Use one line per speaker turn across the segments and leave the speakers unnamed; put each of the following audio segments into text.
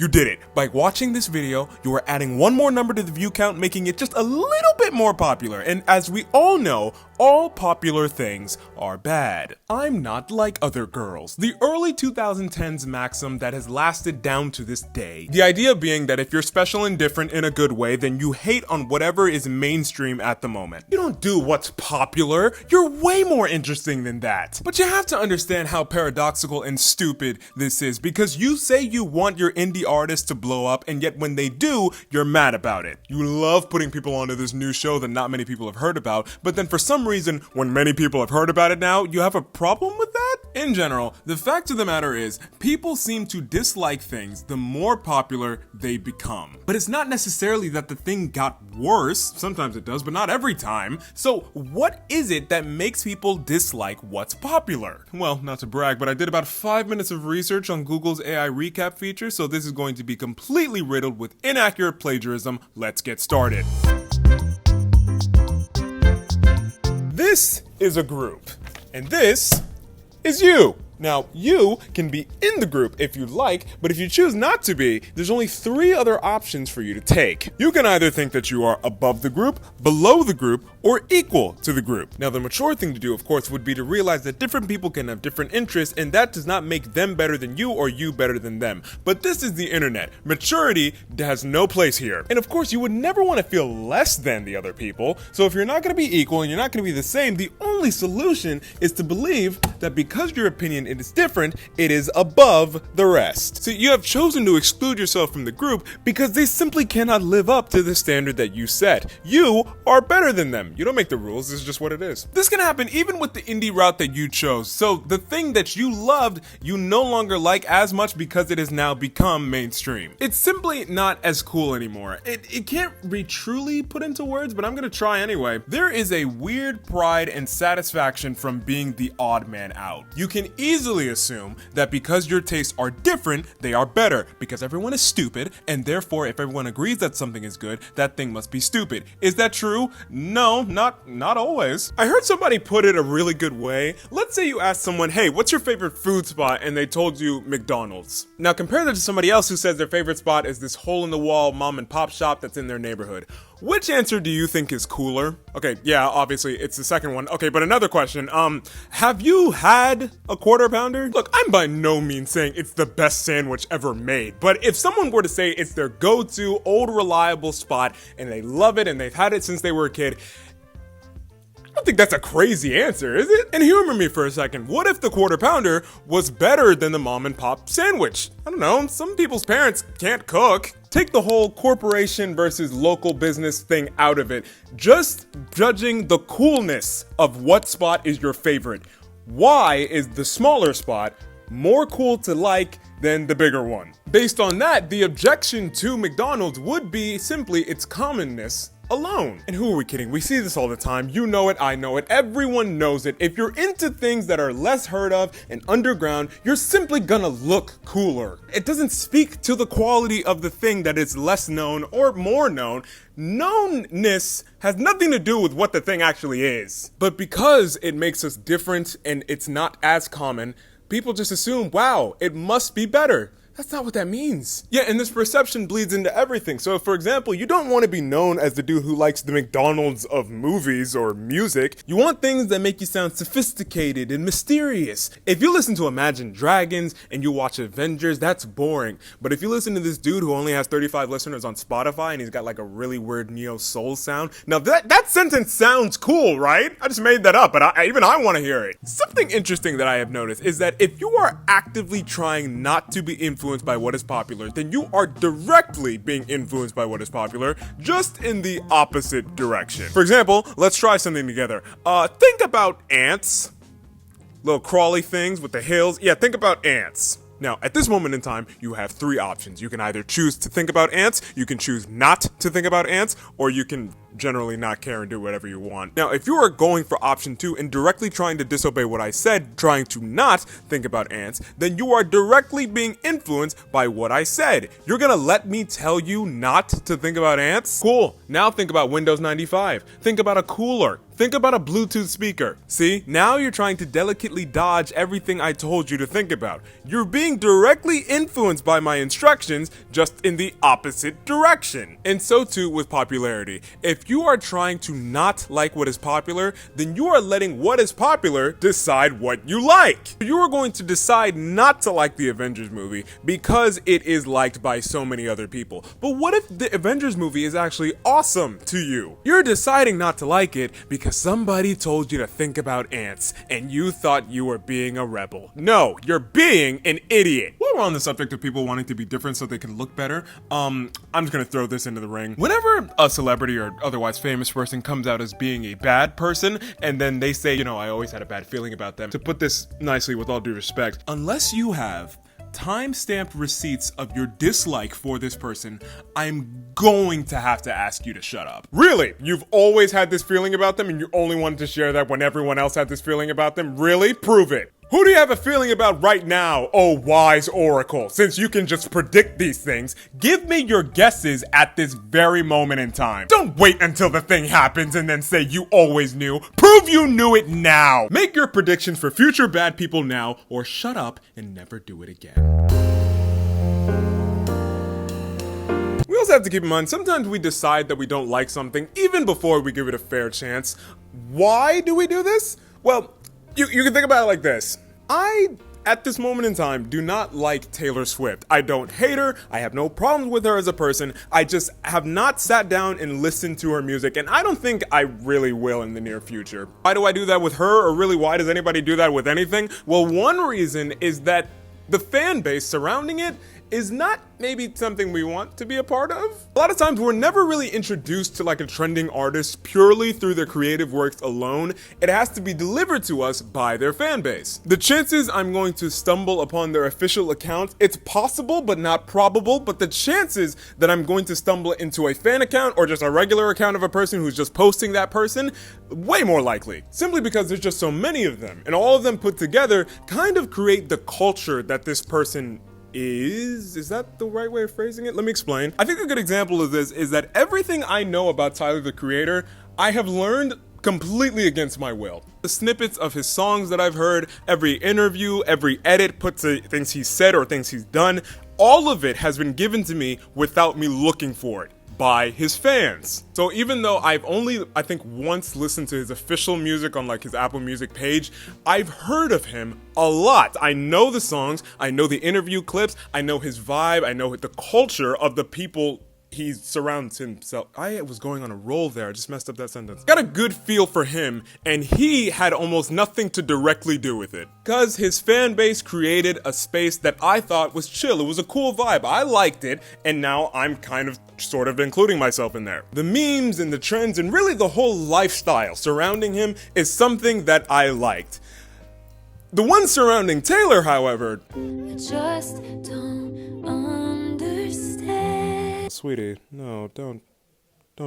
You did it. By watching this video, you are adding one more number to the view count, making it just a little bit more popular. And as we all know, all popular things are bad. I'm not like other girls. The early 2010s maxim that has lasted down to this day. The idea being that if you're special and different in a good way, then you hate on whatever is mainstream at the moment. You don't do what's popular. You're way more interesting than that. But you have to understand how paradoxical and stupid this is, because you say you want your indie artists to blow up, and yet when they do, you're mad about it. You love putting people onto this new show that not many people have heard about, but then for some reason, when many people have heard about it now, you have a problem with that? In general, the fact of the matter is, people seem to dislike things the more popular they become. But it's not necessarily that the thing got worse. Sometimes it does, but not every time. So what is it that makes people dislike what's popular? Well, not to brag, but I did about 5 minutes of research on Google's AI recap feature, so this is going to be completely riddled with inaccurate plagiarism. Let's get started. This is a group, and this is you. Now, you can be in the group if you like, but if you choose not to be, there's only 3 other options for you to take. You can either think that you are above the group, below the group, or equal to the group. Now, the mature thing to do, of course, would be to realize that different people can have different interests, and that does not make them better than you or you better than them. But this is the internet. Maturity has no place here. And of course, you would never want to feel less than the other people. So if you're not going to be equal and you're not going to be the same, the only solution is to believe that because your opinion is different, it is above the rest. So you have chosen to exclude yourself from the group because they simply cannot live up to the standard that you set. You are better than them. You don't make the rules, this is just what it is. This can happen even with the indie route that you chose. So the thing that you loved, you no longer like as much because it has now become mainstream. It's simply not as cool anymore. It can't be truly put into words, but I'm gonna try anyway. There is a weird pride and satisfaction from being the odd man out. You can easily assume that because your tastes are different, they are better, because everyone is stupid, and therefore if everyone agrees that something is good, that thing must be stupid. Is that true? No, not always. I heard somebody put it a really good way. Let's say you ask someone, hey, what's your favorite food spot? And they told you McDonald's. Now compare that to somebody else who says their favorite spot is this hole-in-the-wall mom and pop shop that's in their neighborhood. Which answer do you think is cooler? Okay, yeah, obviously it's the second one. Okay, but another question. Have you had a Quarter Pounder? Look, I'm by no means saying it's the best sandwich ever made, but if someone were to say it's their go-to old reliable spot and they love it and they've had it since they were a kid, I don't think that's a crazy answer, is it? And humor me for a second. What if the Quarter Pounder was better than the mom and pop sandwich? I don't know, some people's parents can't cook. Take the whole corporation versus local business thing out of it. Just judging the coolness of what spot is your favorite. Why is the smaller spot more cool to like than the bigger one? Based on that, the objection to McDonald's would be simply its commonness alone. And who are we kidding? We see this all the time. You know it, I know it, everyone knows it. If you're into things that are less heard of and underground, you're simply gonna look cooler. It doesn't speak to the quality of the thing that is less known or more known. Knownness has nothing to do with what the thing actually is. But because it makes us different and it's not as common, people just assume, wow, it must be better. That's not what that means. Yeah, and this perception bleeds into everything. So, for example, you don't want to be known as the dude who likes the McDonald's of movies or music. You want things that make you sound sophisticated and mysterious. If you listen to Imagine Dragons and you watch Avengers, that's boring. But if you listen to this dude who only has 35 listeners on Spotify and he's got like a really weird neo-soul sound, now that sentence sounds cool, right? I just made that up, but even I want to hear it. Something interesting that I have noticed is that if you are actively trying not to be influenced by what is popular, then you are directly being influenced by what is popular, just in the opposite direction. For example, let's try something together. Think about ants. Little crawly things with the hills. Yeah, think about ants. Now, at this moment in time, you have 3 options. You can either choose to think about ants, you can choose not to think about ants, or you can generally not care and do whatever you want. Now, if you are going for option 2 and directly trying to disobey what I said, trying to not think about ants, then you are directly being influenced by what I said. You're gonna let me tell you not to think about ants? Cool. Now think about Windows 95. Think about a cooler. Think about a Bluetooth speaker. See, now you're trying to delicately dodge everything I told you to think about. You're being directly influenced by my instructions, just in the opposite direction. And so too with popularity. If you are trying to not like what is popular, then you are letting what is popular decide what you like. You are going to decide not to like the Avengers movie because it is liked by so many other people. But what if the Avengers movie is actually awesome to you? You're deciding not to like it because somebody told you to think about ants and you thought you were being a rebel. No, you're being an idiot. While we're on the subject of people wanting to be different so they can look better, I'm just gonna throw this into the ring. Whenever a celebrity or otherwise famous person comes out as being a bad person and then they say, I always had a bad feeling about them, to put this nicely with all due respect, unless you have time-stamped receipts of your dislike for this person, I'm going to have to ask you to shut up. Really? You've always had this feeling about them and you only wanted to share that when everyone else had this feeling about them? Really? Prove it. Who do you have a feeling about right now, oh wise oracle? Since you can just predict these things, give me your guesses at this very moment in time. Don't wait until the thing happens and then say you always knew. Prove you knew it now. Make your predictions for future bad people now, or shut up and never do it again. We also have to keep in mind, sometimes we decide that we don't like something even before we give it a fair chance. Why do we do this? Well, you can think about it like this. I, at this moment in time, do not like Taylor Swift. I don't hate her. I have no problems with her as a person. I just have not sat down and listened to her music, and I don't think I really will in the near future. Why do I do that with her, or really why does anybody do that with anything? Well, one reason is that the fan base surrounding it is not maybe something we want to be a part of. A lot of times we're never really introduced to like a trending artist purely through their creative works alone. It has to be delivered to us by their fan base. The chances I'm going to stumble upon their official account, it's possible but not probable, but the chances that I'm going to stumble into a fan account or just a regular account of a person who's just posting that person, way more likely. Simply because there's just so many of them, and all of them put together kind of create the culture that this person is that the right way of phrasing it? Let me explain. I think a good example of this is that everything I know about Tyler, the Creator, I have learned completely against my will. The snippets of his songs that I've heard, every interview, every edit put to things he's said or things he's done, all of it has been given to me without me looking for it, by his fans. So even though I've only, I think, once listened to his official music on like his Apple Music page, I've heard of him a lot. I know the songs, I know the interview clips, I know his vibe, I know the culture of the people he surrounds himself. I was going on a roll there. I just messed up that sentence. Got a good feel for him, and he had almost nothing to directly do with it. Because his fan base created a space that I thought was chill. It was a cool vibe. I liked it, and now I'm kind of sort of including myself in there. The memes and the trends and really the whole lifestyle surrounding him is something that I liked. The one surrounding Taylor, however,
I just don't understand.
Sweetie, no, don't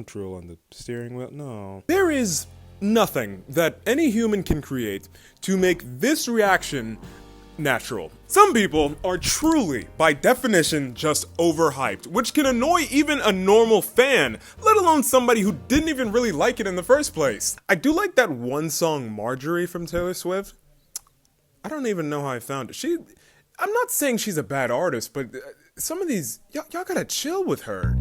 drool on the steering wheel, no. There is nothing that any human can create to make this reaction natural. Some people are truly, by definition, just overhyped, which can annoy even a normal fan, let alone somebody who didn't even really like it in the first place. I do like that one song, Marjorie, from Taylor Swift. I don't even know how I found it. I'm not saying she's a bad artist, but some of these, y'all gotta chill with her.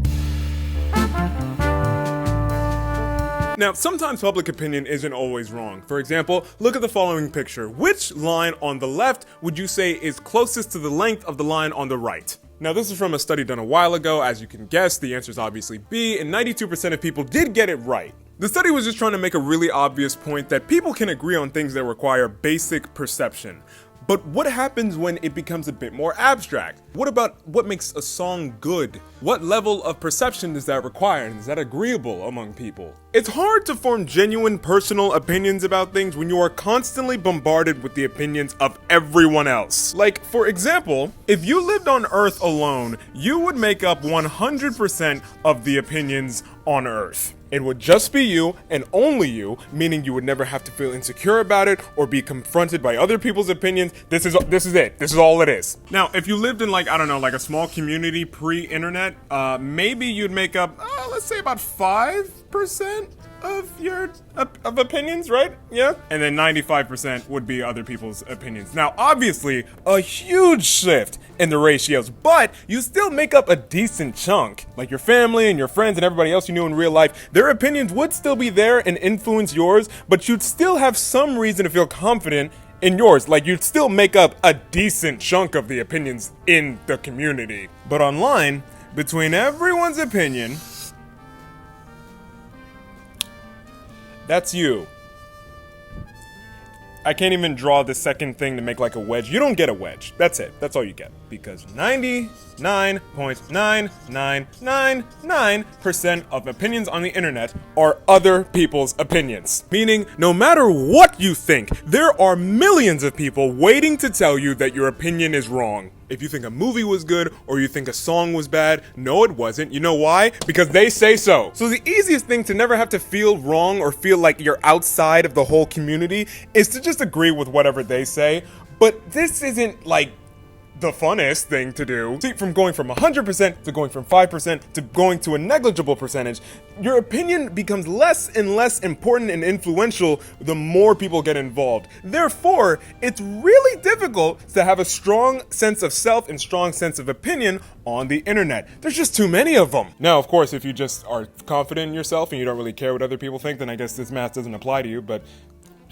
Now, sometimes public opinion isn't always wrong. For example, look at the following picture. Which line on the left would you say is closest to the length of the line on the right? Now, this is from a study done a while ago. As you can guess, the answer is obviously B, and 92% of people did get it right. The study was just trying to make a really obvious point that people can agree on things that require basic perception. But what happens when it becomes a bit more abstract? What about what makes a song good? What level of perception does that require, and is that agreeable among people? It's hard to form genuine personal opinions about things when you are constantly bombarded with the opinions of everyone else. Like, for example, if you lived on Earth alone, you would make up 100% of the opinions on Earth. It would just be you and only you, meaning you would never have to feel insecure about it or be confronted by other people's opinions. This is it. This is all it is. Now, if you lived in like, I don't know, like a small community pre-internet, maybe you'd make up, let's say about 5% of your of opinions, right? Yeah. And then 95% would be other people's opinions. Now, obviously, a huge shift in the ratios, but you still make up a decent chunk. Like your family and your friends and everybody else you knew in real life, their opinions would still be there and influence yours, but you'd still have some reason to feel confident in yours. Like you'd still make up a decent chunk of the opinions in the community. But online, between everyone's opinion, that's you. I can't even draw the second thing to make like a wedge. You don't get a wedge. That's it. That's all you get. Because 99.9999% of opinions on the internet are other people's opinions. Meaning, no matter what you think, there are millions of people waiting to tell you that your opinion is wrong. If you think a movie was good or you think a song was bad, no, it wasn't. You know why? Because they say so. So the easiest thing to never have to feel wrong or feel like you're outside of the whole community is to just agree with whatever they say. But this isn't like the funnest thing to do. See, from going from 100% to going from 5% to going to a negligible percentage, your opinion becomes less and less important and influential the more people get involved. Therefore, it's really difficult to have a strong sense of self and strong sense of opinion on the internet. There's just too many of them. Now, of course, if you just are confident in yourself and you don't really care what other people think, then I guess this math doesn't apply to you, but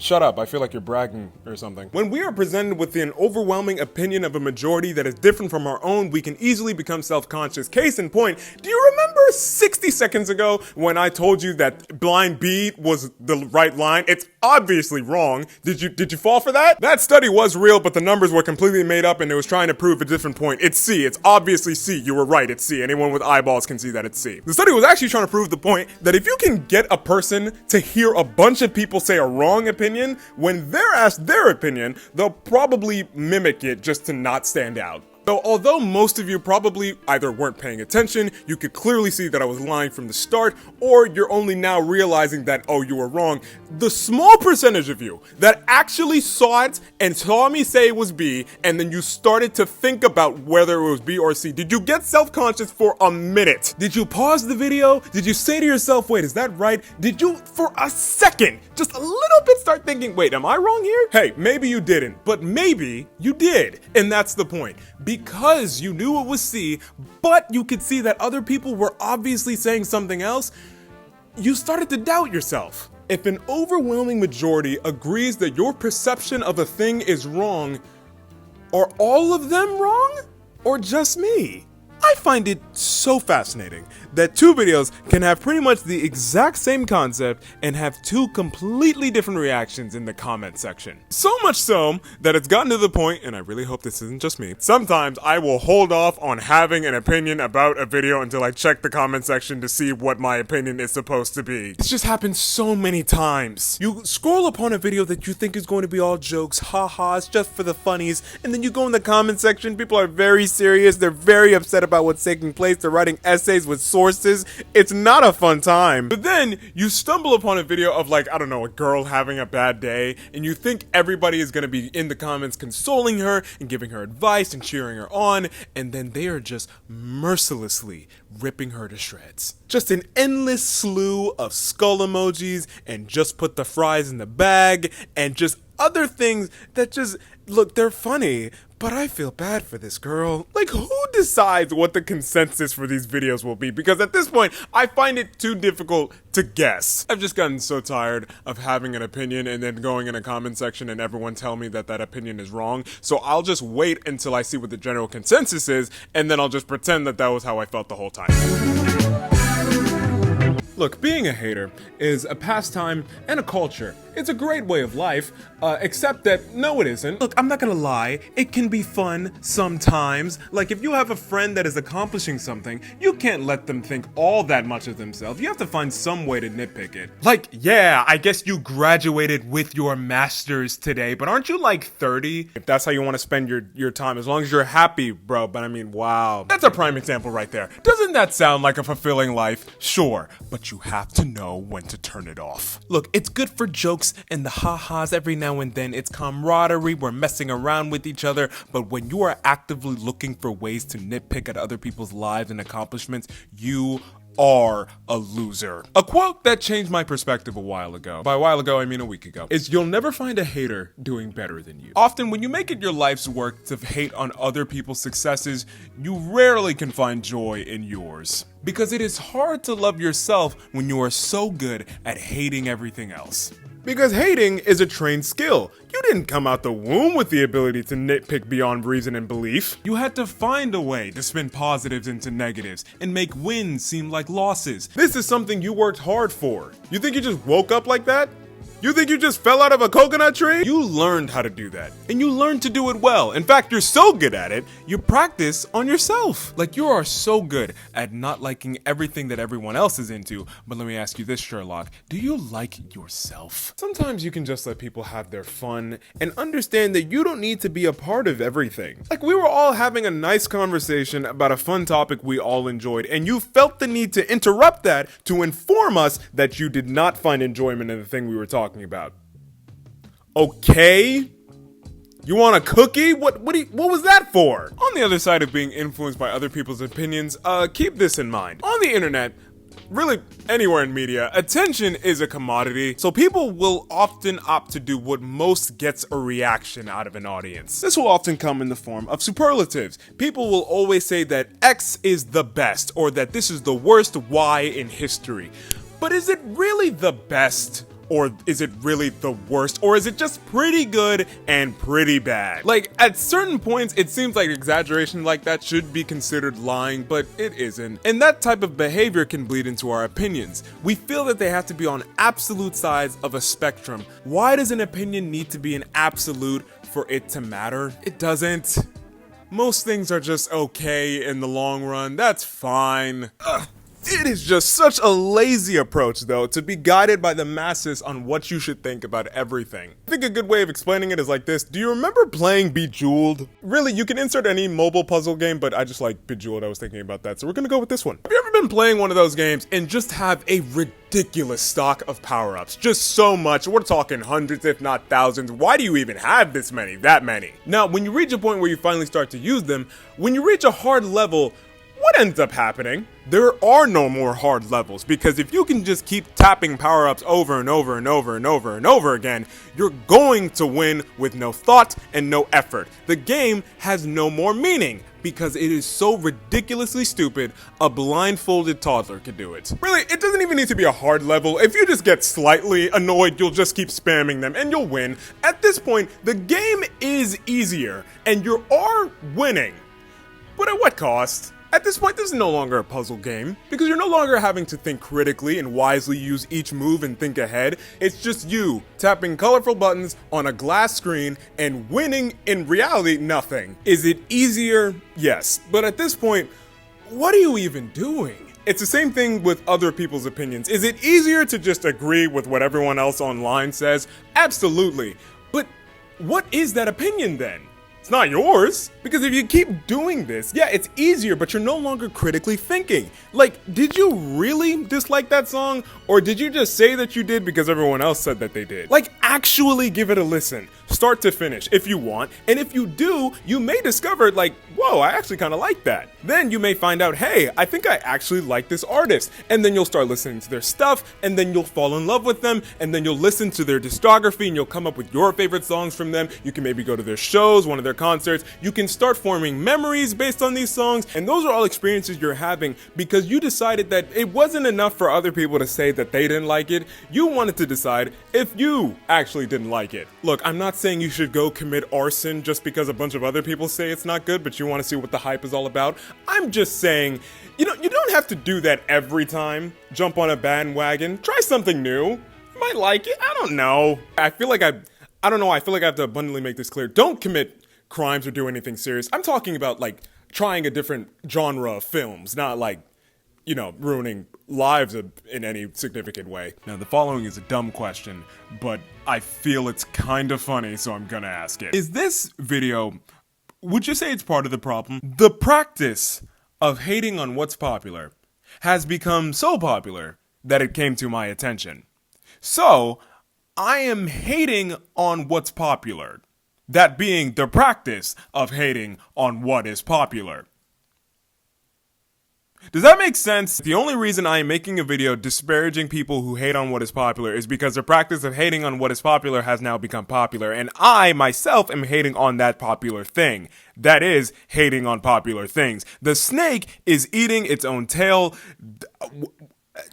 shut up, I feel like you're bragging or something. When we are presented with an overwhelming opinion of a majority that is different from our own, we can easily become self-conscious. Case in point, do you remember 60 seconds ago when I told you that blind B was the right line? It's obviously wrong. Did you fall for that? That study was real, but the numbers were completely made up and it was trying to prove a different point. It's C. It's obviously C. You were right. It's C. Anyone with eyeballs can see that it's C. The study was actually trying to prove the point that if you can get a person to hear a bunch of people say a wrong opinion, when they're asked their opinion, they'll probably mimic it just to not stand out. So although most of you probably either weren't paying attention, you could clearly see that I was lying from the start, or you're only now realizing that, oh, you were wrong, the small percentage of you that actually saw it and saw me say it was B, and then you started to think about whether it was B or C, did you get self-conscious for a minute? Did you pause the video? Did you say to yourself, wait, is that right? Did you, for a second, just a little bit start thinking, wait, am I wrong here? Hey, maybe you didn't, but maybe you did. And that's the point. Because you knew it was C, but you could see that other people were obviously saying something else, you started to doubt yourself. If an overwhelming majority agrees that your perception of a thing is wrong, are all of them wrong? Or just me? I find it so fascinating that two videos can have pretty much the exact same concept and have two completely different reactions in the comment section. So much so that it's gotten to the point, and I really hope this isn't just me, sometimes I will hold off on having an opinion about a video until I check the comment section to see what my opinion is supposed to be. It's just happened so many times. You scroll upon a video that you think is going to be all jokes, haha, it's just for the funnies, and then you go in the comment section, people are very serious, they're very upset about what's taking place, they're writing essays with sources. It's not a fun time. But then you stumble upon a video of like, I don't know, a girl having a bad day, and you think everybody is gonna be in the comments consoling her and giving her advice and cheering her on, and then they are just mercilessly ripping her to shreds. Just an endless slew of skull emojis and just put the fries in the bag and just other things that just, look, they're funny, but I feel bad for this girl. Like, who decides what the consensus for these videos will be? Because at this point, I find it too difficult to guess. I've just gotten so tired of having an opinion and then going in a comment section and everyone tell me that that opinion is wrong. So I'll just wait until I see what the general consensus is, and then I'll just pretend that that was how I felt the whole time. Look, being a hater is a pastime and a culture. It's a great way of life, except that, no it isn't. Look, I'm not gonna lie, it can be fun sometimes. Like, if you have a friend that is accomplishing something, you can't let them think all that much of themselves. You have to find some way to nitpick it. Like, yeah, I guess you graduated with your master's today, but aren't you like 30? If that's how you want to spend your time, as long as you're happy, bro. But I mean, wow. That's a prime example right there. Doesn't that sound like a fulfilling life? Sure, but but you have to know when to turn it off. Look, it's good for jokes and the ha-has every now and then. It's camaraderie, we're messing around with each other, but when you are actively looking for ways to nitpick at other people's lives and accomplishments, you are a loser. A quote that changed my perspective a while ago, by a while ago I mean a week ago, is you'll never find a hater doing better than you. Often when you make it your life's work to hate on other people's successes, you rarely can find joy in yours. Because it is hard to love yourself when you are so good at hating everything else. Because hating is a trained skill. You didn't come out the womb with the ability to nitpick beyond reason and belief. You had to find a way to spin positives into negatives and make wins seem like losses. This is something you worked hard for. You think you just woke up like that? You think you just fell out of a coconut tree? You learned how to do that, and you learned to do it well. In fact, you're so good at it, you practice on yourself. Like, you are so good at not liking everything that everyone else is into. But let me ask you this, Sherlock. Do you like yourself? Sometimes you can just let people have their fun and understand that you don't need to be a part of everything. Like, we were all having a nice conversation about a fun topic we all enjoyed, and you felt the need to interrupt that to inform us that you did not find enjoyment in the thing we were talking about. Okay? You want a cookie? What was that for? On the other side of being influenced by other people's opinions, keep this in mind. On the internet, really anywhere in media, attention is a commodity, so people will often opt to do what most gets a reaction out of an audience. This will often come in the form of superlatives. People will always say that X is the best, or that this is the worst Y in history. But is it really the best? Or is it really the worst? Or is it just pretty good and pretty bad? Like, at certain points, it seems like exaggeration like that should be considered lying, but it isn't. And that type of behavior can bleed into our opinions. We feel that they have to be on absolute sides of a spectrum. Why does an opinion need to be an absolute for it to matter? It doesn't. Most things are just okay in the long run. That's fine. Ugh. It is just such a lazy approach, though, to be guided by the masses on what you should think about everything. I think a good way of explaining it is like this. Do you remember playing Bejeweled? Really, you can insert any mobile puzzle game, but I just like Bejeweled. I was thinking about that, so we're gonna go with this one. Have you ever been playing one of those games and just have a ridiculous stock of power-ups? Just so much. We're talking hundreds, if not thousands. Why do you even have this many? That many? Now, when you reach a point where you finally start to use them, when you reach a hard level, what ends up happening? There are no more hard levels, because if you can just keep tapping power-ups over and over and over and over and over again, you're going to win with no thought and no effort. The game has no more meaning because it is so ridiculously stupid, a blindfolded toddler could do it. Really, it doesn't even need to be a hard level. If you just get slightly annoyed, you'll just keep spamming them and you'll win. At this point, the game is easier and you are winning. But at what cost? At this point, this is no longer a puzzle game, because you're no longer having to think critically and wisely use each move and think ahead. It's just you tapping colorful buttons on a glass screen and winning, in reality, nothing. Is it easier? Yes. But at this point, what are you even doing? It's the same thing with other people's opinions. Is it easier to just agree with what everyone else online says? Absolutely. But what is that opinion then? It's not yours. Because if you keep doing this, yeah, it's easier, but you're no longer critically thinking. Like, did you really dislike that song? Or did you just say that you did because everyone else said that they did? Like, actually give it a listen, start to finish, if you want. And if you do, you may discover, like, whoa, I actually kind of like that. Then you may find out, hey, I think I actually like this artist. And then you'll start listening to their stuff, and then you'll fall in love with them, and then you'll listen to their discography, and you'll come up with your favorite songs from them. You can maybe go to their shows, one of their concerts. You can start forming memories based on these songs, and those are all experiences you're having because you decided that it wasn't enough for other people to say that they didn't like it. You wanted to decide if you actually didn't like it. Look, I'm not saying you should go commit arson just because a bunch of other people say it's not good, but you want to see what the hype is all about. I'm just saying, you don't have to do that every time. Jump on a bandwagon, try something new. You might like it, I don't know. I feel like I have to abundantly make this clear. Don't commit crimes or do anything serious. I'm talking about, like, trying a different genre of films, not like, ruining lives in any significant way. Now, the following is a dumb question, but I feel it's kind of funny, so I'm gonna ask it. Is this video, would you say it's part of the problem? The practice of hating on what's popular has become so popular that it came to my attention. So, I am hating on what's popular. That being the practice of hating on what is popular. Does that make sense? The only reason I am making a video disparaging people who hate on what is popular is because the practice of hating on what is popular has now become popular, and I, myself, am hating on that popular thing. That is, hating on popular things. The snake is eating its own tail.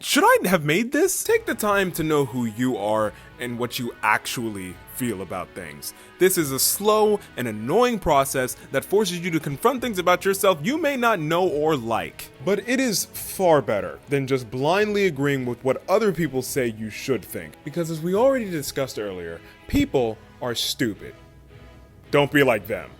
Should I have made this? Take the time to know who you are and what you actually feel about things. This is a slow and annoying process that forces you to confront things about yourself you may not know or like. But it is far better than just blindly agreeing with what other people say you should think. Because as we already discussed earlier, people are stupid. Don't be like them.